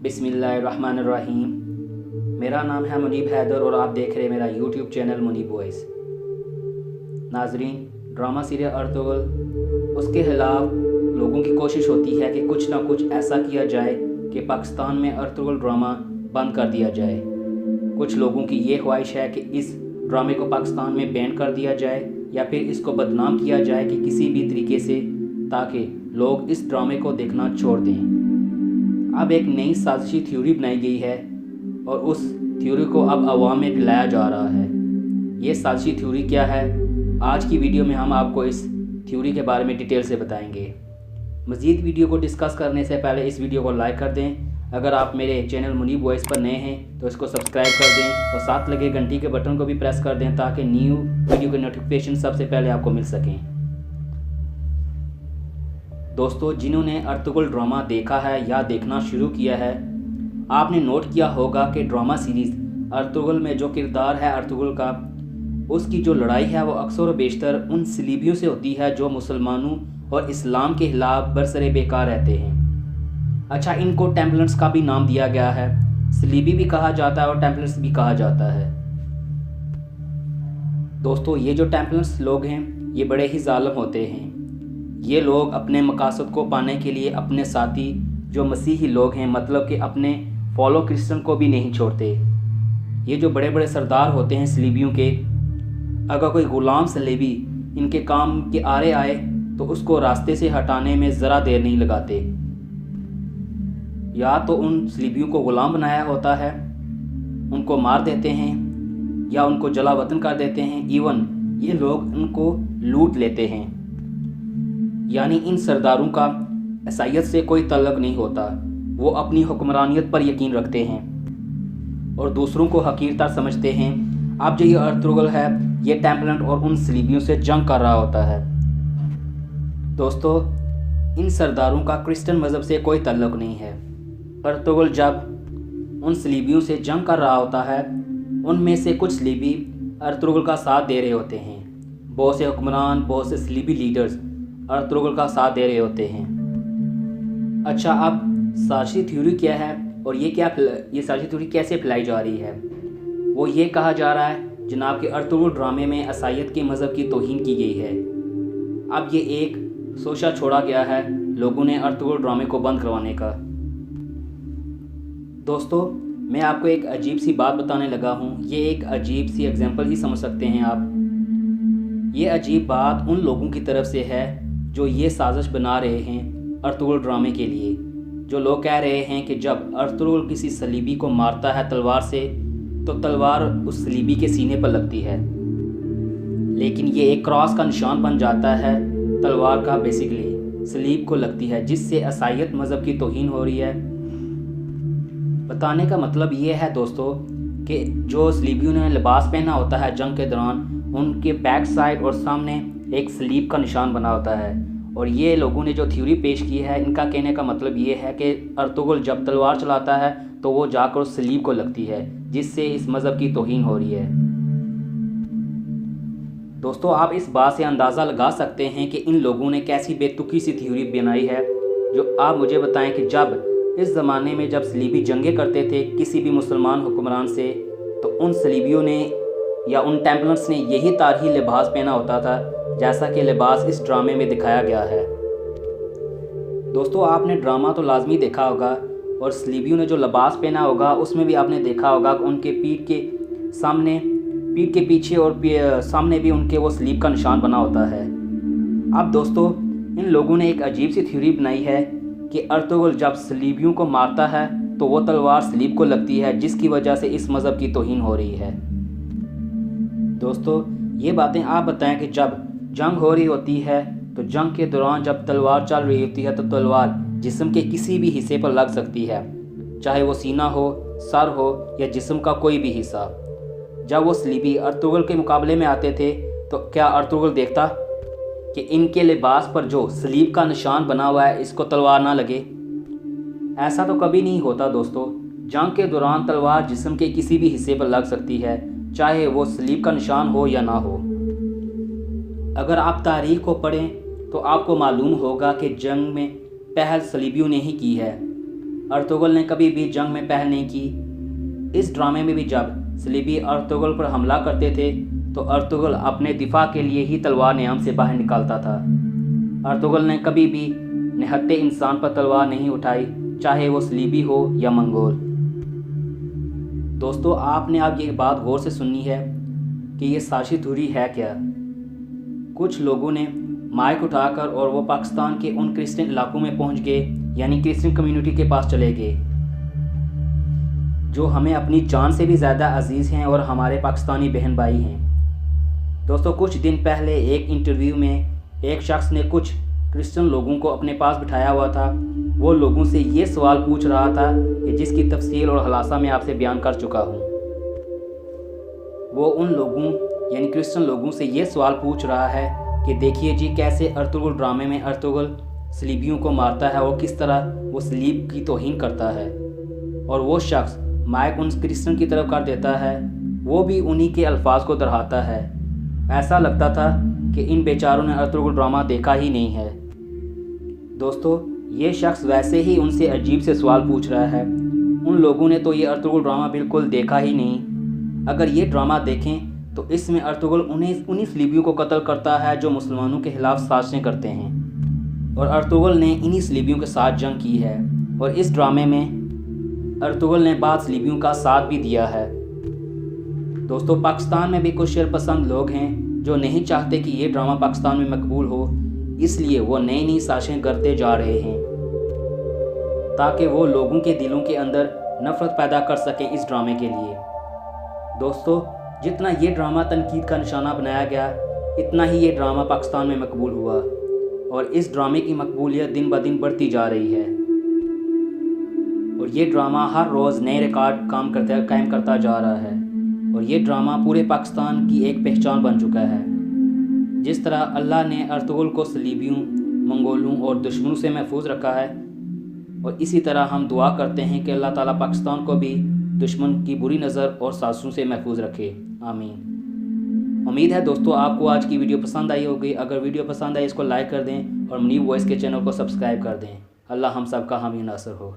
बिस्मिल्लाहिर्रहमानिर्रहीम। मेरा नाम है मुनीब हैदर और आप देख रहे हैं मेरा यूट्यूब चैनल मुनीब वॉइस। नाजरीन, ड्रामा सीरियल अर्तुगरुल, उसके खिलाफ लोगों की कोशिश होती है कि कुछ ना कुछ ऐसा किया जाए कि पाकिस्तान में अर्तुगरुल ड्रामा बंद कर दिया जाए। कुछ लोगों की ये ख्वाहिश है कि इस ड्रामे को पाकिस्तान में बैन कर दिया जाए या फिर इसको बदनाम किया जाए कि किसी भी तरीके से, ताकि लोग इस ड्रामे को देखना छोड़ दें। अब एक नई साजिशी थ्योरी बनाई गई है और उस थ्योरी को अब अवाम में फैलाया जा रहा है। ये साजिशी थ्योरी क्या है, आज की वीडियो में हम आपको इस थ्योरी के बारे में डिटेल से बताएंगे। मज़ीद वीडियो को डिस्कस करने से पहले इस वीडियो को लाइक कर दें। अगर आप मेरे चैनल मुनीब वॉइस पर नए हैं तो इसको सब्सक्राइब कर दें और साथ लगे घंटी के बटन को भी प्रेस कर दें ताकि न्यू वीडियो के नोटिफिकेशन सबसे पहले आपको मिल सकें। दोस्तों, जिन्होंने अर्तुगरुल ड्रामा देखा है या देखना शुरू किया है, आपने नोट किया होगा कि ड्रामा सीरीज़ अर्तुगरुल में जो किरदार है अर्तुगरुल का, उसकी जो लड़ाई है वो अक्सर व बेशतर उन सलीबियों से होती है जो मुसलमानों और इस्लाम के खिलाफ बरसरे बेकार रहते हैं। अच्छा, इनको टेम्पलर्स का भी नाम दिया गया है, सलीबी भी कहा जाता है और टेम्पलर्स भी कहा जाता है। दोस्तों, ये जो टेम्पलर्स लोग हैं ये बड़े ही जालिम होते हैं। ये लोग अपने मकासद को पाने के लिए अपने साथी जो मसीही लोग हैं, मतलब कि अपने फॉलो क्रिश्चियन को भी नहीं छोड़ते। ये जो बड़े बड़े सरदार होते हैं सलीबियों के, अगर कोई ग़ुलाम सलीबी इनके काम के आरे आए तो उसको रास्ते से हटाने में ज़रा देर नहीं लगाते। या तो उन सलीबियों को ग़ुलाम बनाया होता है, उनको मार देते हैं या उनको जला वतन कर देते हैं। इवन ये लोग उनको लूट लेते हैं। यानी इन सरदारों का ईसाईयत से कोई तल्लुक़ नहीं होता। वो अपनी हुक्मरानियत पर यकीन रखते हैं और दूसरों को हकीरतर समझते हैं। अब जो ये अर्तुगरुल है ये टेम्पलर और उन सलीबियों से जंग कर रहा होता है। दोस्तों, इन सरदारों का क्रिश्चियन मज़हब से कोई तल्लुक़ नहीं है। अर्तुगरुल जब उन सलीबियों से जंग कर रहा होता है, उनमें से कुछ सलीबी अर्तुगरुल का साथ दे रहे होते हैं। बहुत से हुक्मरान, बहुत से सलीबी लीडर्स अर्तुगरुल का साथ दे रहे होते हैं। अच्छा, अब साजिशी थ्योरी क्या है और ये साजिशी थ्योरी कैसे फैलाई जा रही है? वो ये कहा जा रहा है जनाब कि अर्तुगरुल ड्रामे में ईसाईयत के मज़हब की तौहीन की गई है। अब ये एक सोचा छोड़ा गया है लोगों ने अर्तुगरुल ड्रामे को बंद करवाने का। दोस्तों, मैं आपको एक अजीब सी बात बताने लगा हूँ। ये एक अजीब सी एग्जाम्पल ही समझ सकते हैं आप। ये अजीब बात उन लोगों की तरफ से है जो ये साजिश बना रहे हैं अर्तुगरुल ड्रामे के लिए। जो लोग कह रहे हैं कि जब अर्तुगरुल किसी सलीबी को मारता है तलवार से तो तलवार उस सलीबी के सीने पर लगती है, लेकिन ये एक क्रॉस का निशान बन जाता है तलवार का, बेसिकली सलीब को लगती है, जिससे ईसाईयत मज़हब की तौहीन हो रही है। बताने का मतलब ये है दोस्तों कि जो सलीबियों ने लिबास पहना होता है जंग के दौरान, उनके बैक साइड और सामने एक सलीब का निशान बना होता है। और ये लोगों ने जो थ्योरी पेश की है, इनका कहने का मतलब ये है कि अर्तुगरुल जब तलवार चलाता है तो वो जाकर उस सलीब को लगती है, जिससे इस मज़हब की तौहीन हो रही है। दोस्तों, आप इस बात से अंदाज़ा लगा सकते हैं कि इन लोगों ने कैसी बेतुकी सी थ्योरी बनाई है। जो आप मुझे बताएं कि जब इस ज़माने में जब सलीबी जंगें करते थे किसी भी मुसलमान हुक्मरान से, तो उन सलीबियों ने या उन टेम्पलर्स ने यही तारही लिबास पहना होता था जैसा कि लिबास इस ड्रामे में दिखाया गया है। दोस्तों, आपने ड्रामा तो लाजमी देखा होगा और सलीबियों ने जो लिबास पहना होगा उसमें भी आपने देखा होगा कि उनके पीठ के पीछे और सामने भी उनके वो सलीब का निशान बना होता है। अब दोस्तों, इन लोगों ने एक अजीब सी थ्योरी बनाई है कि अर्तुगरुल जब सलीबियों को मारता है तो वो तलवार सलीब को लगती है, जिसकी वजह से इस मज़हब की तौहीन हो रही है। दोस्तों, ये बातें आप बताएं कि जब जंग हो रही होती है तो जंग के दौरान जब तलवार चल रही होती है तो तलवार जिस्म के किसी भी हिस्से पर लग सकती है, चाहे वो सीना हो, सर हो या जिस्म का कोई भी हिस्सा। जब वो सलीबी अर्तुगरुल के मुकाबले में आते थे तो क्या अर्तुगरुल देखता कि इनके लिबास पर जो सलीब का निशान बना हुआ है इसको तलवार ना लगे? ऐसा तो कभी नहीं होता दोस्तों। जंग के दौरान तलवार जिस्म के किसी भी हिस्से पर लग सकती है, चाहे वो सलीब का निशान हो या ना हो। अगर आप तारीख़ को पढ़ें तो आपको मालूम होगा कि जंग में पहल सलीबियों ने ही की है। अर्तुगरुल ने कभी भी जंग में पहल नहीं की। इस ड्रामे में भी जब सलीबी अर्तुगरुल पर हमला करते थे तो अर्तुगरुल अपने दिफा के लिए ही तलवार नियाम से बाहर निकालता था। अर्तुगरुल ने कभी भी निहत्थे इंसान पर तलवार नहीं उठाई, चाहे वो सलीबी हो या मंगोल। दोस्तों, आपने अब ये बात गौर से सुननी है कि ये साजिश अधूरी है क्या। कुछ लोगों ने माइक उठाकर और वो पाकिस्तान के उन क्रिश्चियन इलाकों में पहुंच गए, यानी क्रिश्चियन कम्युनिटी के पास चले गए, जो हमें अपनी जान से भी ज़्यादा अजीज़ हैं और हमारे पाकिस्तानी बहन भाई हैं। दोस्तों, कुछ दिन पहले एक इंटरव्यू में एक शख्स ने कुछ क्रिश्चियन लोगों को अपने पास बिठाया हुआ था। वो लोगों से ये सवाल पूछ रहा था कि जिसकी तफसील और खुलासा मैं आपसे बयान कर चुका हूँ। वो उन लोगों यानी क्रिश्चियन लोगों से ये सवाल पूछ रहा है कि देखिए जी, कैसे अर्तुगरुल ड्रामे में अर्तुगरुल सलीबियों को मारता है और किस तरह वो सलीब की तौहीन करता है। और वो शख्स माइक उन क्रिश्चियन की तरफ कर देता है, वो भी उन्हीं के अल्फाज को दोहराता है। ऐसा लगता था कि इन बेचारों ने अर्तुगरुल ड्रामा देखा ही नहीं है। दोस्तों, ये शख्स वैसे ही उनसे अजीब से सवाल पूछ रहा है। उन लोगों ने तो ये अर्तुगरुल ड्रामा बिल्कुल देखा ही नहीं। अगर ये ड्रामा देखें तो इसमें अर्तुगरुल उन्हीं सलीबियों को कत्ल करता है जो मुसलमानों के खिलाफ साजिशें करते हैं, और अर्तुगरुल ने इन्हीं सलीबियों के साथ जंग की है। और इस ड्रामे में अर्तुगरुल ने बाद सलीबियों का साथ भी दिया है। दोस्तों, पाकिस्तान में भी कुछ शरपसंद लोग हैं जो नहीं चाहते कि ये ड्रामा पाकिस्तान में मकबूल हो, इसलिए वो नई नई साजिशें करते जा रहे हैं ताकि वो लोगों के दिलों के अंदर नफ़रत पैदा कर सकें इस ड्रामे के लिए। दोस्तों, जितना ये ड्रामा तनकीद का निशाना बनाया गया, इतना ही ये ड्रामा पाकिस्तान में मकबूल हुआ, और इस ड्रामे की मकबूलियत दिन ब दिन बढ़ती जा रही है। और ये ड्रामा हर रोज़ नए रिकॉर्ड कायम करता जा रहा है, और ये ड्रामा पूरे पाकिस्तान की एक पहचान बन चुका है। जिस तरह अल्लाह ने अर्तुगरुल को सलीबियों, मंगोलों और दुश्मनों से महफूज रखा है, और इसी तरह हम दुआ करते हैं कि अल्लाह ताला पाकिस्तान को भी दुश्मन की बुरी नज़र और साजिशों से महफूज रखे। आमीन। उम्मीद है दोस्तों आपको आज की वीडियो पसंद आई होगी। अगर वीडियो पसंद आई इसको लाइक कर दें और मुनीब वॉइस के चैनल को सब्सक्राइब कर दें। अल्लाह हम सब का हामी नासर हो।